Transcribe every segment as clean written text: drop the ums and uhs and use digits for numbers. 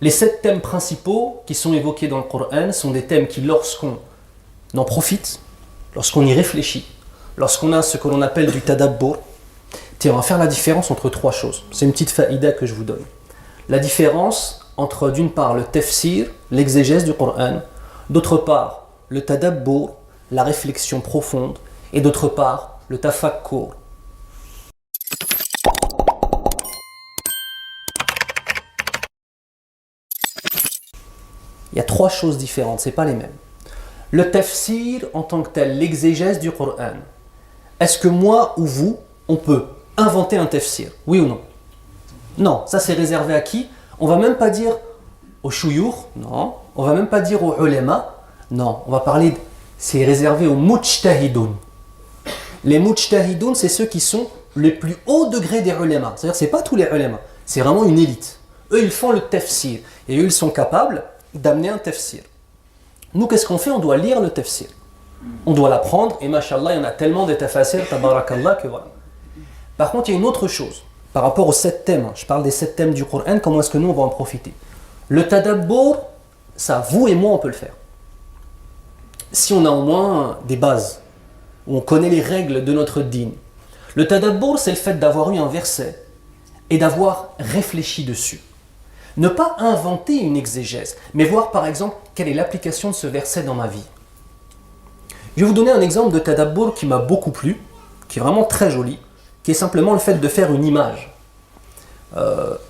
Les 7 thèmes principaux qui sont évoqués dans le Coran sont des thèmes qui, lorsqu'on en profite, lorsqu'on y réfléchit, lorsqu'on a ce que l'on appelle du tadabbur, on va faire la différence entre 3 choses. C'est une petite faïda que je vous donne. La différence entre, d'une part, le tafsir, l'exégèse du Coran, d'autre part, le tadabbur, la réflexion profonde, et d'autre part, le tafakkur. Il y a 3 choses différentes, ce n'est pas les mêmes. Le tafsir en tant que tel, l'exégèse du Coran. Est-ce que moi ou vous, on peut inventer un tafsir? Oui ou non? Non, ça c'est réservé à qui? On va même pas dire aux shuyukh, non. On va même pas dire aux ulama, non. On va parler, c'est réservé aux mujtahidoun. Les mujtahidoun, c'est ceux qui sont le plus haut degré des ulama. C'est-à-dire, c'est pas tous les ulama, c'est vraiment une élite. Eux, ils font le tafsir et eux, ils sont capables d'amener un tafsir. Nous, qu'est-ce qu'on fait? On doit lire le tafsir. On doit l'apprendre et mashallah, il y en a tellement de tafasir, tabarakallah, que voilà. Par contre, il y a une autre chose. Par rapport aux 7 thèmes, je parle des 7 thèmes du Coran, comment est-ce que nous, on va en profiter? Le tadabbur, ça, vous et moi, on peut le faire. Si on a au moins des bases, où on connaît les règles de notre dîn. Le tadabbur, c'est le fait d'avoir eu un verset et d'avoir réfléchi dessus. Ne pas inventer une exégèse, mais voir par exemple quelle est l'application de ce verset dans ma vie. Je vais vous donner un exemple de tadabbur qui m'a beaucoup plu, qui est vraiment très joli, qui est simplement le fait de faire une image.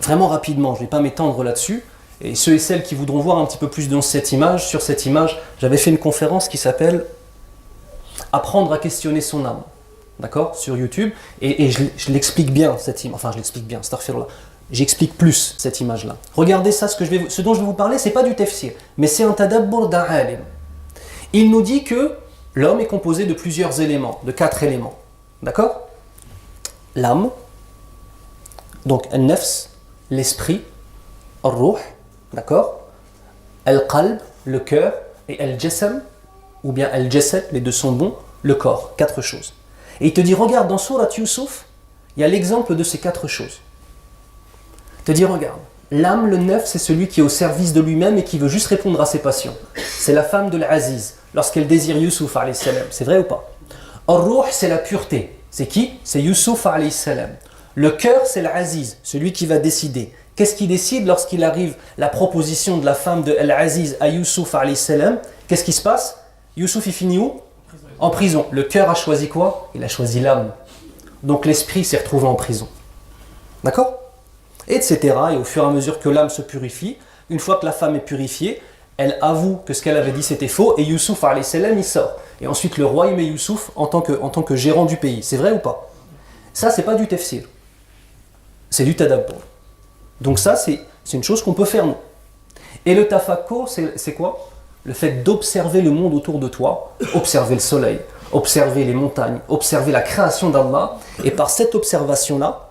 Vraiment rapidement, je ne vais pas m'étendre là-dessus. Et ceux et celles qui voudront voir un petit peu plus dans cette image, sur cette image, j'avais fait une conférence qui s'appelle « Apprendre à questionner son âme ». D'accord? Sur YouTube. Et je l'explique bien, cette image. Enfin, je l'explique bien, astaghfirullah. J'explique plus cette image-là. Regardez ça, ce dont je vais vous parler, ce n'est pas du tafsir, mais c'est un tadabbur d'un alim. Il nous dit que l'homme est composé de plusieurs éléments, de 4 éléments. D'accord? L'âme, donc al-nafs, l'esprit, al-ruh, d'accord? Al-qalb, le cœur, et al-jasam, ou bien al-jasad, les deux sont bons, le corps, 4 choses. Et il te dit, regarde, dans Surat Yusuf, il y a l'exemple de ces 4 choses. Il te dit, regarde, l'âme, le nafs, c'est celui qui est au service de lui-même et qui veut juste répondre à ses passions. C'est la femme de l'Aziz, lorsqu'elle désire Yusuf, alayhi salam. C'est vrai ou pas? Al-ruh, c'est la pureté. C'est qui? C'est Yusuf, alayhi salam. Le cœur, c'est l'Aziz, celui qui va décider. Qu'est-ce qu'il décide lorsqu'il arrive la proposition de la femme de l'Aziz à Yusuf, alayhi salam? Qu'est-ce qui se passe? Yusuf, il finit où? En prison. Le cœur a choisi quoi? Il a choisi l'âme. Donc l'esprit s'est retrouvé en prison. D'accord? Etc. Et au fur et à mesure que l'âme se purifie, une fois que la femme est purifiée, elle avoue que ce qu'elle avait dit c'était faux et Yusuf, alayhi salam, il sort. Et ensuite le roi il met Yusuf en tant que gérant du pays. C'est vrai ou pas? Ça, c'est pas du tafsir. C'est du tadabbur. Donc ça, c'est une chose qu'on peut faire nous. Et le tafakkur, c'est quoi? Le fait d'observer le monde autour de toi, observer le soleil, observer les montagnes, observer la création d'Allah, et par cette observation-là,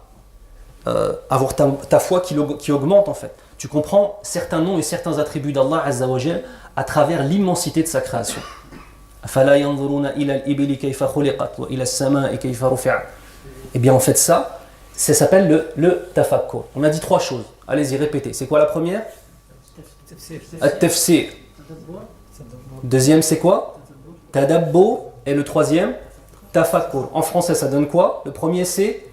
avoir ta foi qui augmente en fait. Tu comprends certains noms et certains attributs d'Allah Azza wa Jal à travers l'immensité de sa création. Eh bien en fait ça s'appelle le tafakkur. On a dit 3 choses. Allez-y, répétez. C'est quoi la première? At-tafsir. Deuxième, c'est quoi? Tadabbur. Et le troisième? Tafakkur. En français, ça donne quoi? Le premier, c'est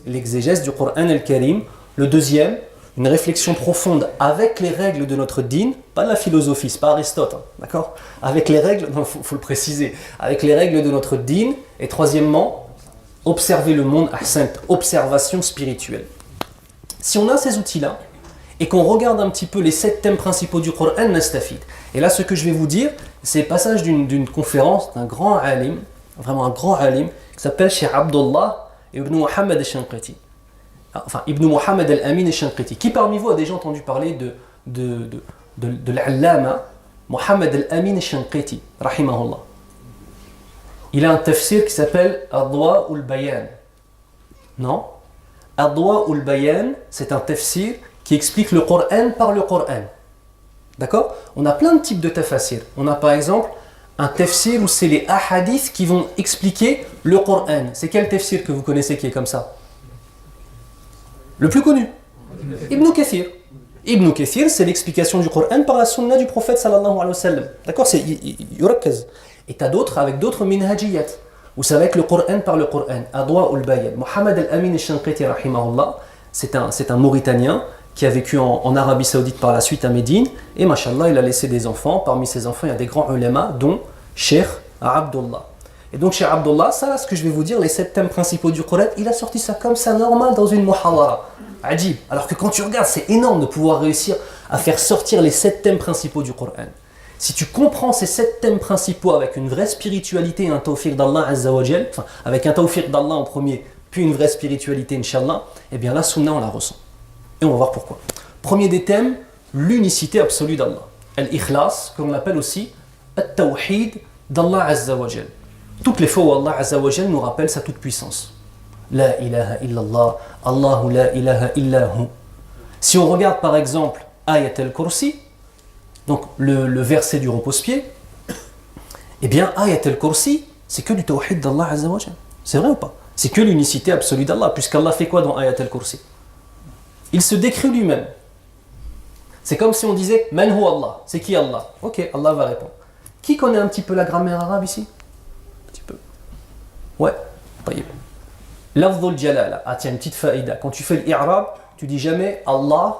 l'exégèse du Coran al-Karim. Le deuxième, une réflexion profonde avec les règles de notre dîn, pas de la philosophie, c'est pas Aristote, hein, d'accord? Avec les règles, il faut le préciser, avec les règles de notre dîn. Et troisièmement, observer le monde, ahsant, observation spirituelle. Si on a ces outils-là, et qu'on regarde un petit peu les 7 thèmes principaux du Coran, nastafid. Et là, ce que je vais vous dire, c'est le passage d'une conférence d'un grand alim, vraiment un grand alim, qui s'appelle Cheikh Abdullah ibn Muhammad al-Shanqiti. Enfin, ibn Muhammad al-Amin al-Shanqiti. Qui parmi vous a déjà entendu parler de l'allama Muhammad al-Amin al-Shanqiti, rahimahullah? Il a un tafsir qui s'appelle Adwa ul-Bayan. Non? Adwa ul-Bayan, c'est un tafsir qui explique le Coran par le Coran. D'accord? On a plein de types de tafsir. On a par exemple un tafsir où c'est les ahadiths qui vont expliquer le Coran. C'est quel tafsir que vous connaissez qui est comme ça? Le plus connu, Ibn Kathir. Ibn Kathir, c'est l'explication du Coran par la sunna du prophète sallallahu alayhi wa sallam. D'accord, c'est yurakaz. Et tu as d'autres avec d'autres minhajiyat, où c'est avec le Coran par le Coran. Adwa ul-Bayan. Mohamed al-Amin al-Shanqiti rahimahullah, c'est un Mauritanien qui a vécu en Arabie Saoudite par la suite à Médine. Et mashallah, il a laissé des enfants. Parmi ses enfants, il y a des grands ulama, dont Cheikh Abdullah. Et donc, Cheikh Abdullah, ça là, ce que je vais vous dire, les 7 thèmes principaux du Coran, il a sorti ça comme ça, normal, dans une muhadara. Adjib. Alors que quand tu regardes, c'est énorme de pouvoir réussir à faire sortir les 7 thèmes principaux du Coran. Si tu comprends ces 7 thèmes principaux avec une vraie spiritualité et un tawfiq d'Allah Azza wa Jal, enfin, avec un tawfiq d'Allah en premier, puis une vraie spiritualité, Inch'Allah, eh bien la sunna, on la ressent. Et on va voir pourquoi. Premier des thèmes, l'unicité absolue d'Allah. Al-Ikhlas, que l'on appelle aussi Al-Tawhid d'Allah Azza wa Jal. Toutes les fois où Allah Azza wa Jal nous rappelle sa toute-puissance. La ilaha illallah, Allahu la ilaha illahu. Si on regarde par exemple Ayat al-Kursi, donc le verset du repose-pied, eh bien Ayat al-Kursi, c'est que du tawhid d'Allah Azza wa Jal. C'est vrai ou pas? C'est que l'unicité absolue d'Allah, puisqu'Allah fait quoi dans Ayat al-Kursi? Il se décrit lui-même. C'est comme si on disait Man hu Allah, c'est qui Allah? Ok, Allah va répondre. Qui connaît un petit peu la grammaire arabe ici? Un petit peu. Ouais, taïb. Lafdhul jalala. Ah tiens, une petite faïda. Quand tu fais l'I'rab, tu dis jamais Allah,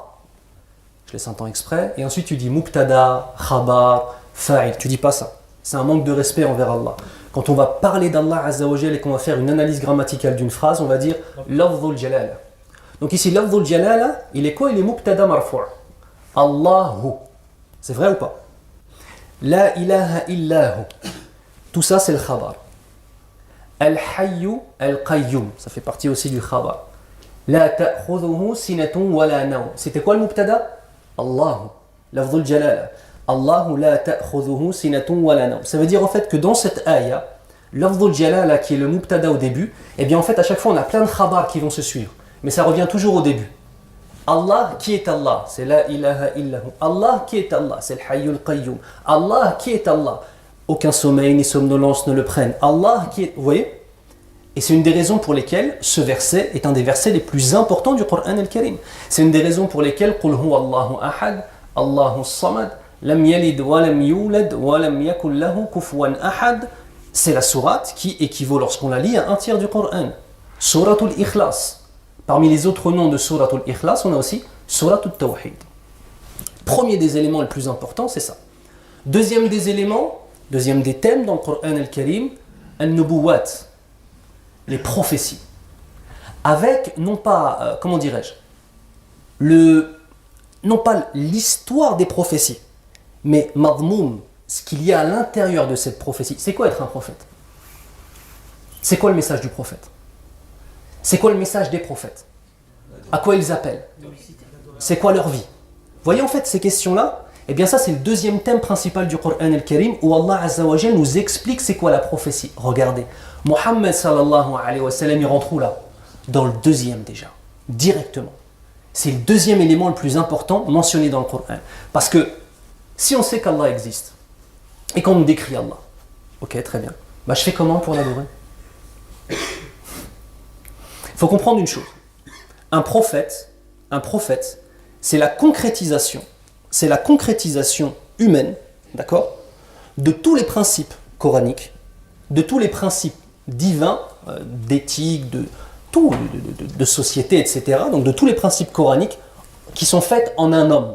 je laisse un temps exprès, et ensuite tu dis Mubtada, Khabar, Fa'il. Tu dis pas ça. C'est un manque de respect envers Allah. Quand on va parler d'Allah Azza wa Jal et qu'on va faire une analyse grammaticale d'une phrase, on va dire Lafdhul jalala. Donc ici, Lafdhul jalala, il est quoi? Il est Mubtada marfu'. Allahu. C'est vrai ou pas? La ilaha illahu. Tout ça, c'est le Khabar. Al-Hayyu al-Qayyum, ça fait partie aussi du khabar. La ta'khudhuhu sinatun wa la nawm. C'était quoi le mubtada? Allahu. Lafdhul jalala. Allahu la ta'khudhuhu sinatun wa la nawm. Ça veut dire en fait que dans cette ayah, lafdhul jalala qui est le mubtada au début, eh bien en fait à chaque fois on a plein de khabars qui vont se suivre. Mais ça revient toujours au début. Allah qui est Allah, c'est la ilaha illahu. Allah qui est Allah, c'est le Hayyu al-Qayyum. Allah qui est Allah. Aucun sommeil ni somnolence ne le prennent. Allah qui est... Vous voyez? Et c'est une des raisons pour lesquelles ce verset est un des versets les plus importants du Coran al-Karim. C'est une des raisons pour lesquelles Qul huwa Allahu ahad, Allahu samad, lam yalid wa lam yulad wa lam yakul lahu kufuwan ahad. C'est la sourate qui équivaut lorsqu'on la lit à un tiers du Coran. Suratul Ikhlas. Parmi les autres noms de Suratul Ikhlas, on a aussi Suratul Tawhid. Premier des éléments les plus importants, c'est ça. Deuxième des éléments, deuxième des thèmes dans le Coran al-Karim, al-Nubuwat, les prophéties. Avec, non pas, comment dirais-je, non pas l'histoire des prophéties, mais madmoum, ce qu'il y a à l'intérieur de cette prophétie. C'est quoi être un prophète? C'est quoi le message du prophète? C'est quoi le message des prophètes? À quoi ils appellent? C'est quoi leur vie? Vous voyez en fait ces questions-là? Eh bien ça c'est le deuxième thème principal du Coran al-Karim où Allah Azza wa Jal nous explique c'est quoi la prophétie. Regardez, Muhammad sallallahu alayhi wa sallam il rentre où là? Dans le deuxième déjà, directement. C'est le deuxième élément le plus important mentionné dans le Coran. Parce que si on sait qu'Allah existe et qu'on nous décrit Allah, ok très bien, bah je fais comment pour l'adorer? Il faut comprendre une chose. Un prophète, c'est la concrétisation humaine, d'accord, de tous les principes coraniques, de tous les principes divins, d'éthique, de société, etc. Donc de tous les principes coraniques qui sont faits en un homme,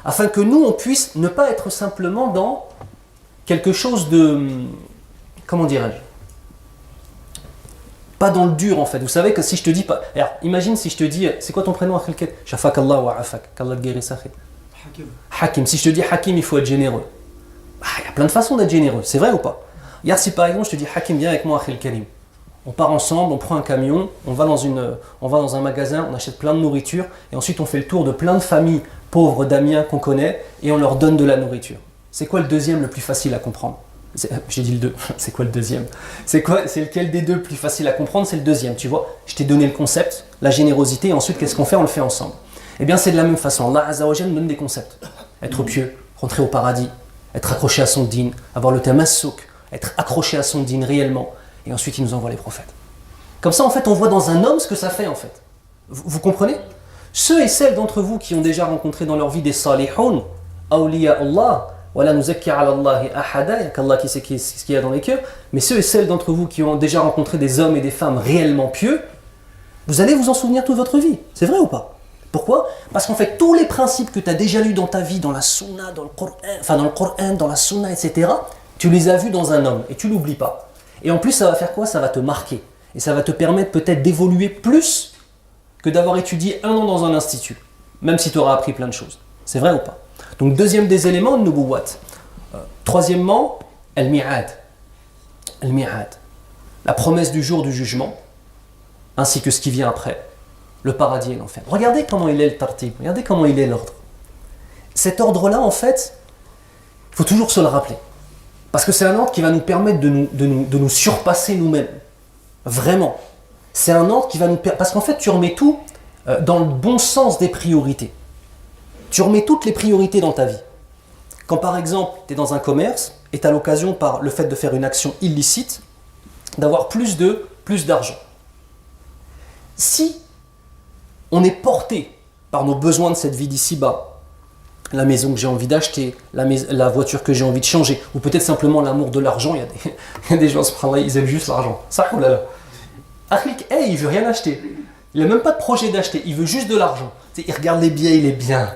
afin que nous on puisse ne pas être simplement dans quelque chose de, comment dirais-je, pas dans le dur en fait. Vous savez que si je te dis pas, alors imagine si je te dis, c'est quoi ton prénom Akhil? Shafak Allah wa afak, qu'Allah te guérisse. Hakim. Si je te dis Hakim, il faut être généreux. Il y a plein de façons d'être généreux, c'est vrai ou pas? Hier, si par exemple je te dis Hakim, viens avec moi Akhil Karim, on part ensemble, on prend un camion, on va dans un magasin, on achète plein de nourriture et ensuite on fait le tour de plein de familles pauvres d'Amiens qu'on connaît et on leur donne de la nourriture. C'est quoi le deuxième le plus facile à comprendre? J'ai dit le 2, c'est quoi le deuxième? C'est lequel des deux le plus facile à comprendre? C'est le deuxième, tu vois. Je t'ai donné le concept, la générosité, et ensuite qu'est-ce qu'on fait? On le fait ensemble. Eh bien c'est de la même façon, Allah Azza wa Jal nous donne des concepts. Être pieux, rentrer au paradis, être accroché à son dîn, avoir le tamassouk, être accroché à son dîn réellement, et ensuite il nous envoie les prophètes. Comme ça en fait on voit dans un homme ce que ça fait en fait. Vous comprenez? Ceux et celles d'entre vous qui ont déjà rencontré dans leur vie des salihoun, awliya Allah, wala nuzakki ala Allahi ahada, il n'y a qu'Allah qui sait ce qu'il y a dans les cœurs, mais ceux et celles d'entre vous qui ont déjà rencontré des hommes et des femmes réellement pieux, vous allez vous en souvenir toute votre vie. C'est vrai ou pas? Pourquoi? Parce qu'en fait, tous les principes que tu as déjà lus dans ta vie, dans la sunna, dans le Coran, dans la sunna, etc., tu les as vus dans un homme et tu l'oublies pas. Et en plus, ça va faire quoi? Ça va te marquer. Et ça va te permettre peut-être d'évoluer plus que d'avoir étudié 1 an dans un institut, même si tu auras appris plein de choses. C'est vrai ou pas? Donc, deuxième des éléments, nubuwat. Troisièmement, al-mi'ad. Al-mi'ad. La promesse du jour du jugement, ainsi que ce qui vient après. Le paradis et l'enfer. Regardez comment il est le tartib, regardez comment il est l'ordre. Cet ordre-là, en fait, il faut toujours se le rappeler. Parce que c'est un ordre qui va nous permettre de nous surpasser nous-mêmes. Vraiment. C'est un ordre qui va nous permettre... Parce qu'en fait, tu remets tout dans le bon sens des priorités. Tu remets toutes les priorités dans ta vie. Quand par exemple, tu es dans un commerce et tu as l'occasion, par le fait de faire une action illicite, d'avoir plus d'argent. Si on est porté par nos besoins de cette vie d'ici-bas, la maison que j'ai envie d'acheter, la voiture que j'ai envie de changer, ou peut-être simplement l'amour de l'argent, il y a des gens, ils aiment juste l'argent. Ça, oh là là. Achlik, il veut rien acheter. Il n'a même pas de projet d'acheter, il veut juste de l'argent. Il regarde les biens, il est bien.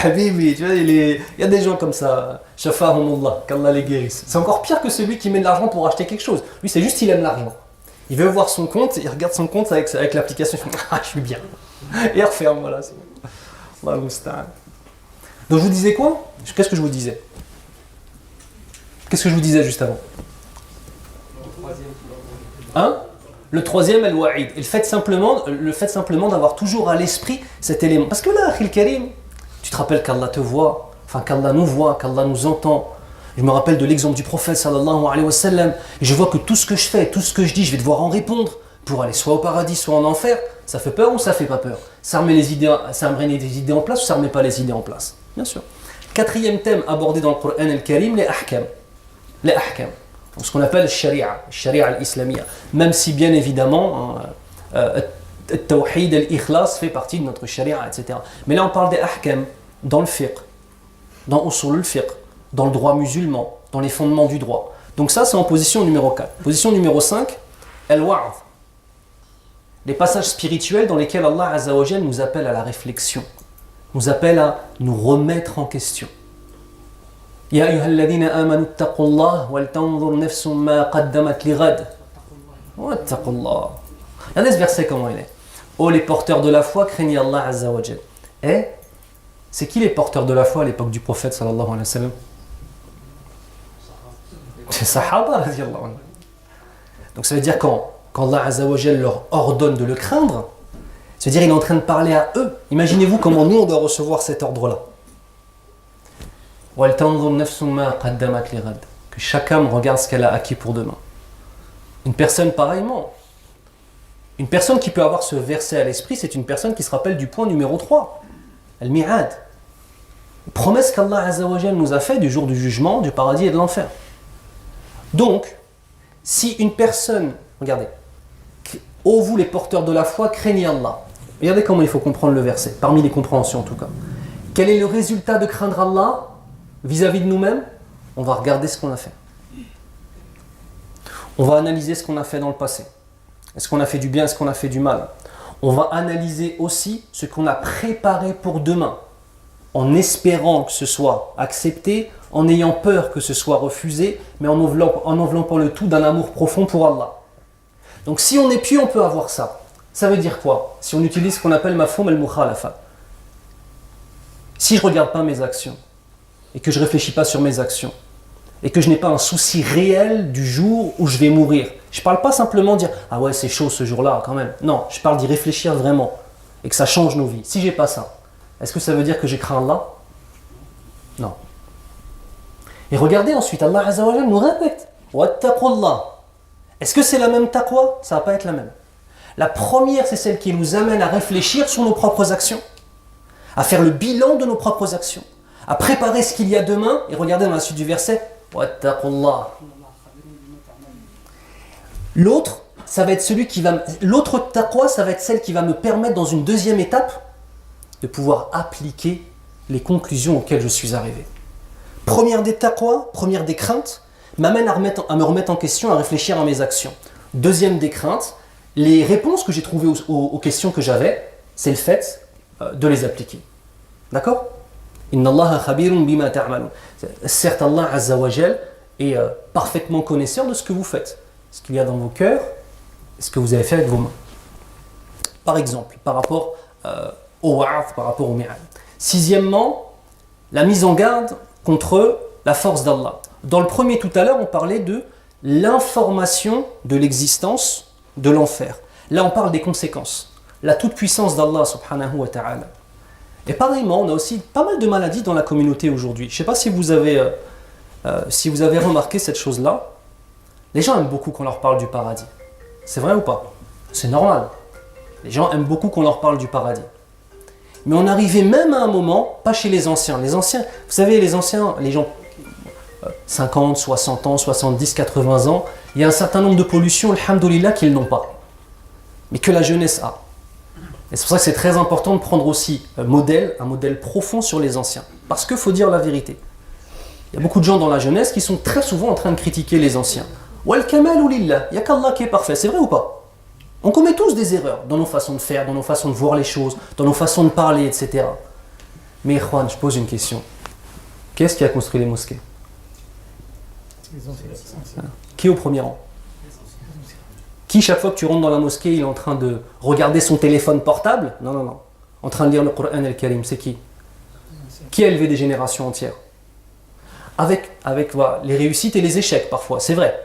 Habibi, tu vois, il y a des gens comme ça. Shafahumullah, qu'Allah les guérisse. C'est encore pire que celui qui met de l'argent pour acheter quelque chose. Lui, c'est juste qu'il aime l'argent. Il veut voir son compte, il regarde son compte avec l'application, il fait « Ah, je suis bien !» Et il referme, voilà. Allah musta'an. Donc je vous disais quoi? Qu'est-ce que je vous disais? Qu'est-ce que je vous disais juste avant? Hein? Le troisième, al-wa'id. Le fait simplement d'avoir toujours à l'esprit cet élément. Parce que là, Akhil Karim, tu te rappelles qu'Allah te voit, enfin qu'Allah nous voit, qu'Allah nous entend. Je me rappelle de l'exemple du prophète sallallahu alayhi wa sallam, et je vois que tout ce que je fais, tout ce que je dis, je vais devoir en répondre pour aller soit au paradis, soit en enfer. Ça fait peur ou ça fait pas peur? Ça remet des idées en place ou ça remet pas les idées en place? Bien sûr. Quatrième thème abordé dans le Coran al-Karim, les ahkam. Les ahkam. Ce qu'on appelle sharia al-islamiyya. Même si bien évidemment, al-tawhid, al-ikhlas fait partie de notre sharia, etc. Mais là on parle des ahkam dans le fiqh, dans usul al-fiqh, dans le droit musulman, dans les fondements du droit. Donc ça, c'est en position numéro 4. Position numéro 5, al-wa'd. Les passages spirituels dans lesquels Allah Azza wa Jal nous appelle à la réflexion, nous appelle à nous remettre en question. Ya ayyuhalladhina amanu ittaqullah wal tanzur nafsum ma qaddamat lighad. Wattaqullah. Regardez ce verset comment il est. Oh les porteurs de la foi, craignez Allah Azza wa Jal. Et c'est qui les porteurs de la foi à l'époque du prophète sallallahu alayhi wa sallam? C'est Sahaba radiallahu anhu. Donc ça veut dire quand Allah Azza wa Jal leur ordonne de le craindre, ça veut dire qu'il est en train de parler à eux. Imaginez-vous comment nous on doit recevoir cet ordre-là. Que chaque âme regarde ce qu'elle a acquis pour demain. Une personne pareillement. Une personne qui peut avoir ce verset à l'esprit, c'est une personne qui se rappelle du point numéro 3. Al-mi'ad. Promesse qu'Allah Azza wa Jal nous a fait du jour du jugement, du paradis et de l'enfer. Donc, si une personne, regardez, ô vous les porteurs de la foi, craignez Allah. Regardez comment il faut comprendre le verset, parmi les compréhensions en tout cas. Quel est le résultat de craindre Allah vis-à-vis de nous-mêmes? On va regarder ce qu'on a fait. On va analyser ce qu'on a fait dans le passé. Est-ce qu'on a fait du bien, est-ce qu'on a fait du mal? On va analyser aussi ce qu'on a préparé pour demain, en espérant que ce soit accepté, en ayant peur que ce soit refusé, mais en enveloppant le tout d'un amour profond pour Allah. Donc si on est pieux, on peut avoir ça. Ça veut dire quoi? Si on utilise ce qu'on appelle mafhoum al-mukhalafa. Si je ne regarde pas mes actions, et que je ne réfléchis pas sur mes actions, et que je n'ai pas un souci réel du jour où je vais mourir, je ne parle pas simplement de dire « Ah ouais, c'est chaud ce jour-là quand même ». Non, je parle d'y réfléchir vraiment, et que ça change nos vies. Si je n'ai pas ça, est-ce que ça veut dire que j'ai craint Allah? Non. Et regardez ensuite, Allah Azza wa Jalla nous répète « Wattaqullah ». Est-ce que c'est la même taqwa? Ça ne va pas être la même. La première, c'est celle qui nous amène à réfléchir sur nos propres actions, à faire le bilan de nos propres actions, à préparer ce qu'il y a demain. Et regardez dans la suite du verset « Wattaqullah ». L'autre, ça va être celui qui va... L'autre taqwa, ça va être celle qui va me permettre, dans une deuxième étape, de pouvoir appliquer les conclusions auxquelles je suis arrivé. Première des taqwa, première des craintes, m'amène à me remettre en question, à réfléchir à mes actions. Deuxième des craintes, les réponses que j'ai trouvées aux questions que j'avais, c'est le fait de les appliquer. D'accord ? Inna Allaha khabirun bima ta'malun. Certes, Allah Azza wa Jal est parfaitement connaisseur de ce que vous faites, ce qu'il y a dans vos cœurs, ce que vous avez fait avec vos mains. Par exemple, par rapport au wa'af, par rapport au mi'ad. Sixièmement, la mise en garde contre la force d'Allah. Dans le premier tout à l'heure, on parlait de l'information de l'existence de l'enfer. Là, on parle des conséquences. La toute-puissance d'Allah subhanahu wa ta'ala. Et pareillement, on a aussi pas mal de maladies dans la communauté aujourd'hui. Je ne sais pas si vous avez remarqué cette chose-là. Les gens aiment beaucoup qu'on leur parle du paradis. C'est vrai ou pas? C'est normal. Les gens aiment beaucoup qu'on leur parle du paradis. Mais on arrivait même à un moment, pas chez les anciens. Les anciens, vous savez, les anciens, les gens 50, 60 ans, 70, 80 ans, il y a un certain nombre de pollutions, alhamdoulilah, qu'ils n'ont pas. Mais que la jeunesse a. Et c'est pour ça que c'est très important de prendre aussi un modèle profond sur les anciens. Parce qu'il faut dire la vérité. Il y a beaucoup de gens dans la jeunesse qui sont très souvent en train de critiquer les anciens. Wal kamalu lillah, il n'y a qu'Allah qui est parfait, c'est vrai ou pas? On commet tous des erreurs dans nos façons de faire, dans nos façons de voir les choses, dans nos façons de parler, etc. Mais Ikhwan, je pose une question. Qui est-ce qui a construit les mosquées? Qui est au premier rang? Qui, chaque fois que tu rentres dans la mosquée, il est en train de regarder son téléphone portable? Non. En train de lire le Coran al-Karim, c'est qui? Qui a élevé des générations entières? Avec voilà, les réussites et les échecs parfois, c'est vrai.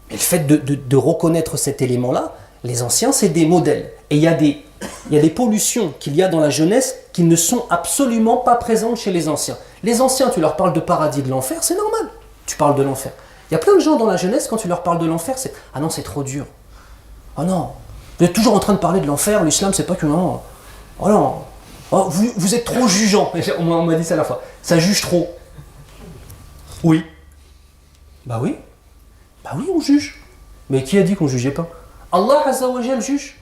Mais le fait de reconnaître cet élément-là, les anciens, c'est des modèles. Et il y a des pollutions qu'il y a dans la jeunesse qui ne sont absolument pas présentes chez les anciens. Les anciens, tu leur parles de paradis, de l'enfer, c'est normal. Tu parles de l'enfer. Il y a plein de gens dans la jeunesse, quand tu leur parles de l'enfer, c'est « Ah non, c'est trop dur. Ah non, vous êtes toujours en train de parler de l'enfer, l'islam, c'est pas que non. Oh non, oh, vous êtes trop jugeant. » On m'a dit ça la fois. Ça juge trop. Oui. Bah oui, on juge. Mais qui a dit qu'on ne jugeait pas? Allah Azza wa Jal juge.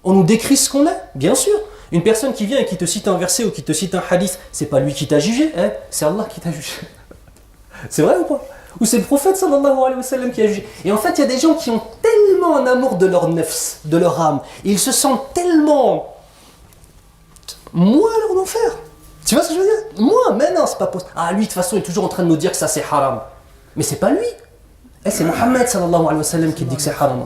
On nous décrit ce qu'on est, bien sûr. Une personne qui vient et qui te cite un verset ou qui te cite un hadith, c'est pas lui qui t'a jugé, hein, c'est Allah qui t'a jugé. C'est vrai ou pas? Ou c'est le prophète sallallahu alayhi wa sallam qui a jugé. Et en fait, il y a des gens qui ont tellement un amour de leur nefs, de leur âme. Ils se sentent tellement moi leur enfer. Tu vois ce que je veux dire? Moi, mais non, c'est pas possible. Ah, lui, de toute façon, il est toujours en train de nous dire que ça c'est haram. Mais c'est pas lui. C'est Mohammed sallallahu alayhi wa sallam qui dit que c'est haram.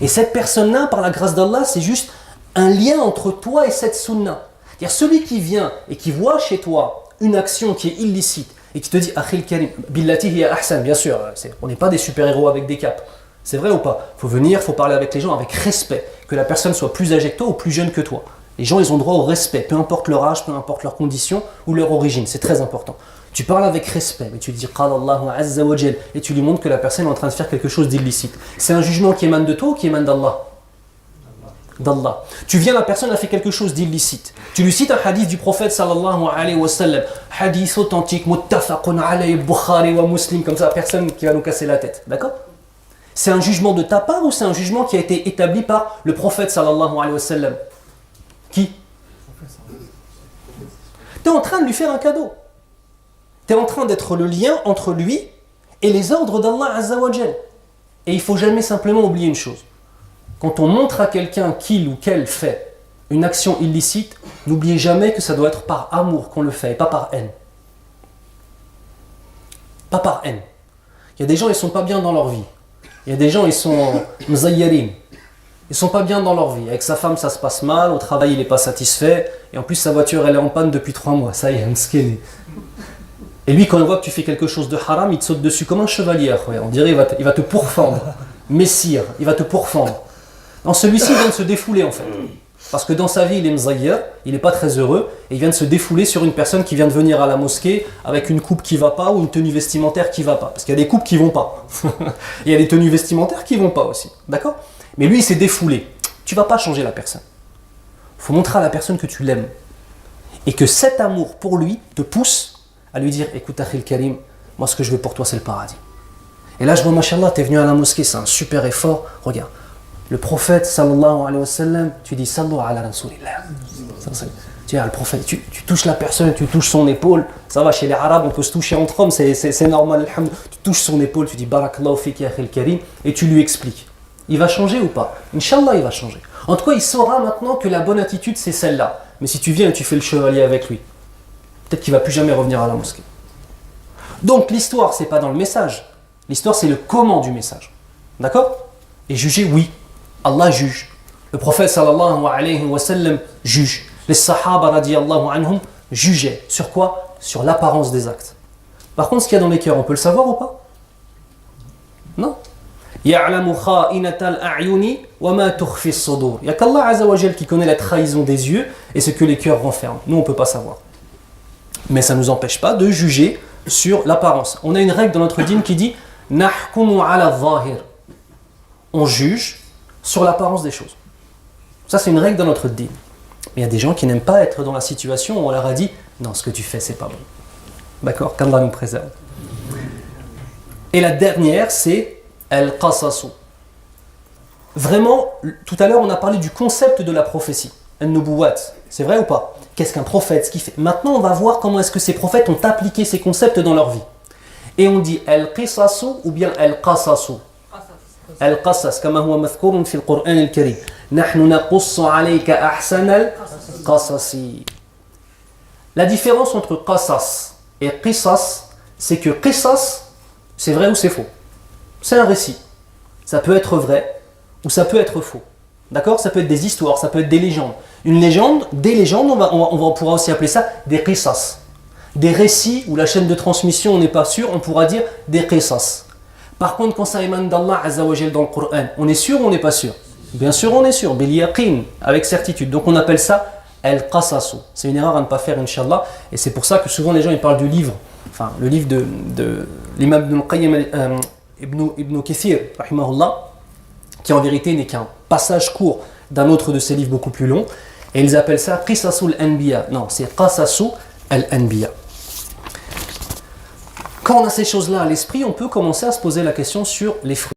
Et cette personne-là, par la grâce d'Allah, c'est juste un lien entre toi et cette sunna. C'est-à-dire celui qui vient et qui voit chez toi une action qui est illicite et qui te dit Akhil Karim, billati hiya ahsan, bien sûr, on n'est pas des super-héros avec des capes. C'est vrai ou pas? Il faut venir, il faut parler avec les gens avec respect. Que la personne soit plus âgée que toi ou plus jeune que toi. Les gens, ils ont droit au respect, peu importe leur âge, peu importe leurs conditions ou leur origine. C'est très important. Tu parles avec respect, mais tu dis Qala Allahu Azza wa Jal et tu lui montres que la personne est en train de faire quelque chose d'illicite. C'est un jugement qui émane de toi ou qui émane d'Allah? D'Allah. Tu viens, la personne a fait quelque chose d'illicite. Tu lui cites un hadith du prophète sallallahu alayhi wa sallam, hadith authentique, muttafaqun alayhi, Bukhari wa Muslim, comme ça, personne qui va nous casser la tête. D'accord? C'est un jugement de ta part ou c'est un jugement qui a été établi par le prophète sallallahu alayhi wa sallam? Qui? Tu es en train de lui faire un cadeau. Tu es en train d'être le lien entre lui et les ordres d'Allah Azza wa Jal. Et il ne faut jamais simplement oublier une chose. Quand on montre à quelqu'un qu'il ou qu'elle fait une action illicite, n'oubliez jamais que ça doit être par amour qu'on le fait et pas par haine. Pas par haine. Il y a des gens, ils ne sont pas bien dans leur vie. Il y a des gens, ils sont mzayyarin. Ils ne sont pas bien dans leur vie. Avec sa femme, ça se passe mal. Au travail, il n'est pas satisfait. Et en plus, sa voiture, elle est en panne depuis 3 mois. Ça y est, mskin. Et lui, quand il voit que tu fais quelque chose de haram, il te saute dessus comme un chevalier. On dirait il va te pourfendre. Messire, il va te pourfendre. Non, celui-ci vient de se défouler en fait. Parce que dans sa vie, il est mzayyar, il n'est pas très heureux, et il vient de se défouler sur une personne qui vient de venir à la mosquée avec une coupe qui ne va pas ou une tenue vestimentaire qui ne va pas. Parce qu'il y a des coupes qui ne vont pas. Il y a des tenues vestimentaires qui ne vont pas aussi. D'accord? Mais lui, il s'est défoulé. Tu ne vas pas changer la personne. Il faut montrer à la personne que tu l'aimes. Et que cet amour pour lui te pousse à lui dire « Écoute, Akhil Karim, moi ce que je veux pour toi, c'est le paradis. » Et là, je vois, machallah, t'es venu à la mosquée, c'est un super effort. Regarde, le prophète, sallallahu alayhi wa sallam, tu dis, sallu ala rasulillah. Tu vois, le prophète, tu touches la personne, tu touches son épaule. Ça va, chez les Arabes, on peut se toucher entre hommes, c'est normal, alhamdoulilah. Tu touches son épaule, tu dis, barakallahu fik ya akhil karim, et tu lui expliques. Il va changer ou pas? Inch'Allah, il va changer. En tout cas, il saura maintenant que la bonne attitude, c'est celle-là. Mais si tu viens et tu fais le chevalier avec lui, peut-être qu'il ne va plus jamais revenir à la mosquée. Donc, l'histoire, c'est pas dans le message. L'histoire, c'est le comment du message. D'accord? Et juger, oui. Allah juge. Le prophète, sallallahu alayhi wa sallam, juge. Les sahaba, radiyallahu anhum, jugeaient. Sur quoi? Sur l'apparence des actes. Par contre, ce qu'il y a dans les cœurs, on peut le savoir ou pas? Non. يَعْلَمُ خَائِنَةَ الْأَعْيُنِ وَمَا تُخْفِي الصُّدُورِ. Il n'y a qu'Allah Azza wa Jal qui connaît la trahison des yeux et ce que les cœurs renferment. Nous, on ne peut pas savoir. Mais ça ne nous empêche pas de juger sur l'apparence. On a une règle dans notre dîn qui dit نَحْكُمُ عَلَى الظَّاهِرِ. On juge sur l'apparence des choses. Ça, c'est une règle dans notre dîn. Mais il y a des gens qui n'aiment pas être dans la situation où on leur a dit non, ce que tu fais, c'est pas bon. D'accord? Qu'Allah nous préserve. Et la dernière, c'est Al-Qasasu. Vraiment, tout à l'heure, on a parlé du concept de la prophétie. Al-Nubuwat. C'est vrai ou pas? Qu'est-ce qu'un prophète? Ce qu'il fait. Maintenant, on va voir comment est-ce que ces prophètes ont appliqué ces concepts dans leur vie. Et on dit Al-Qisasu ou bien Al-Qasasu. Al-Qasas, kama huwa mathkourun fi al-Qur'an al-Karim. Nahnu naqussu alayka ahsana al-qasasi. La différence entre Qasas et Qisas, c'est que Qisas, c'est vrai ou c'est faux. C'est un récit. Ça peut être vrai ou ça peut être faux. D'accord? Ça peut être des histoires, ça peut être des légendes. Une légende, des légendes, on pourra aussi appeler ça des qisas. Des récits où la chaîne de transmission, on n'est pas sûr, on pourra dire des qisas. Par contre, quand ça émane d'Allah Azza wa Jal dans le Coran, on est sûr ou on n'est pas sûr? Bien sûr, on est sûr. Bil yaqin, avec certitude. Donc on appelle ça al-qasasu. C'est une erreur à ne pas faire, Inch'Allah. Et c'est pour ça que souvent les gens ils parlent du livre, enfin le livre de l'imam Ibn al-Qayyim, Ibn Kathir, rahimahullah, qui en vérité n'est qu'un passage court d'un autre de ses livres beaucoup plus long. Et ils appellent ça Qisasul Anbiya. Non, c'est Qasasu al-Anbiya. Quand on a ces choses-là à l'esprit, on peut commencer à se poser la question sur les fruits.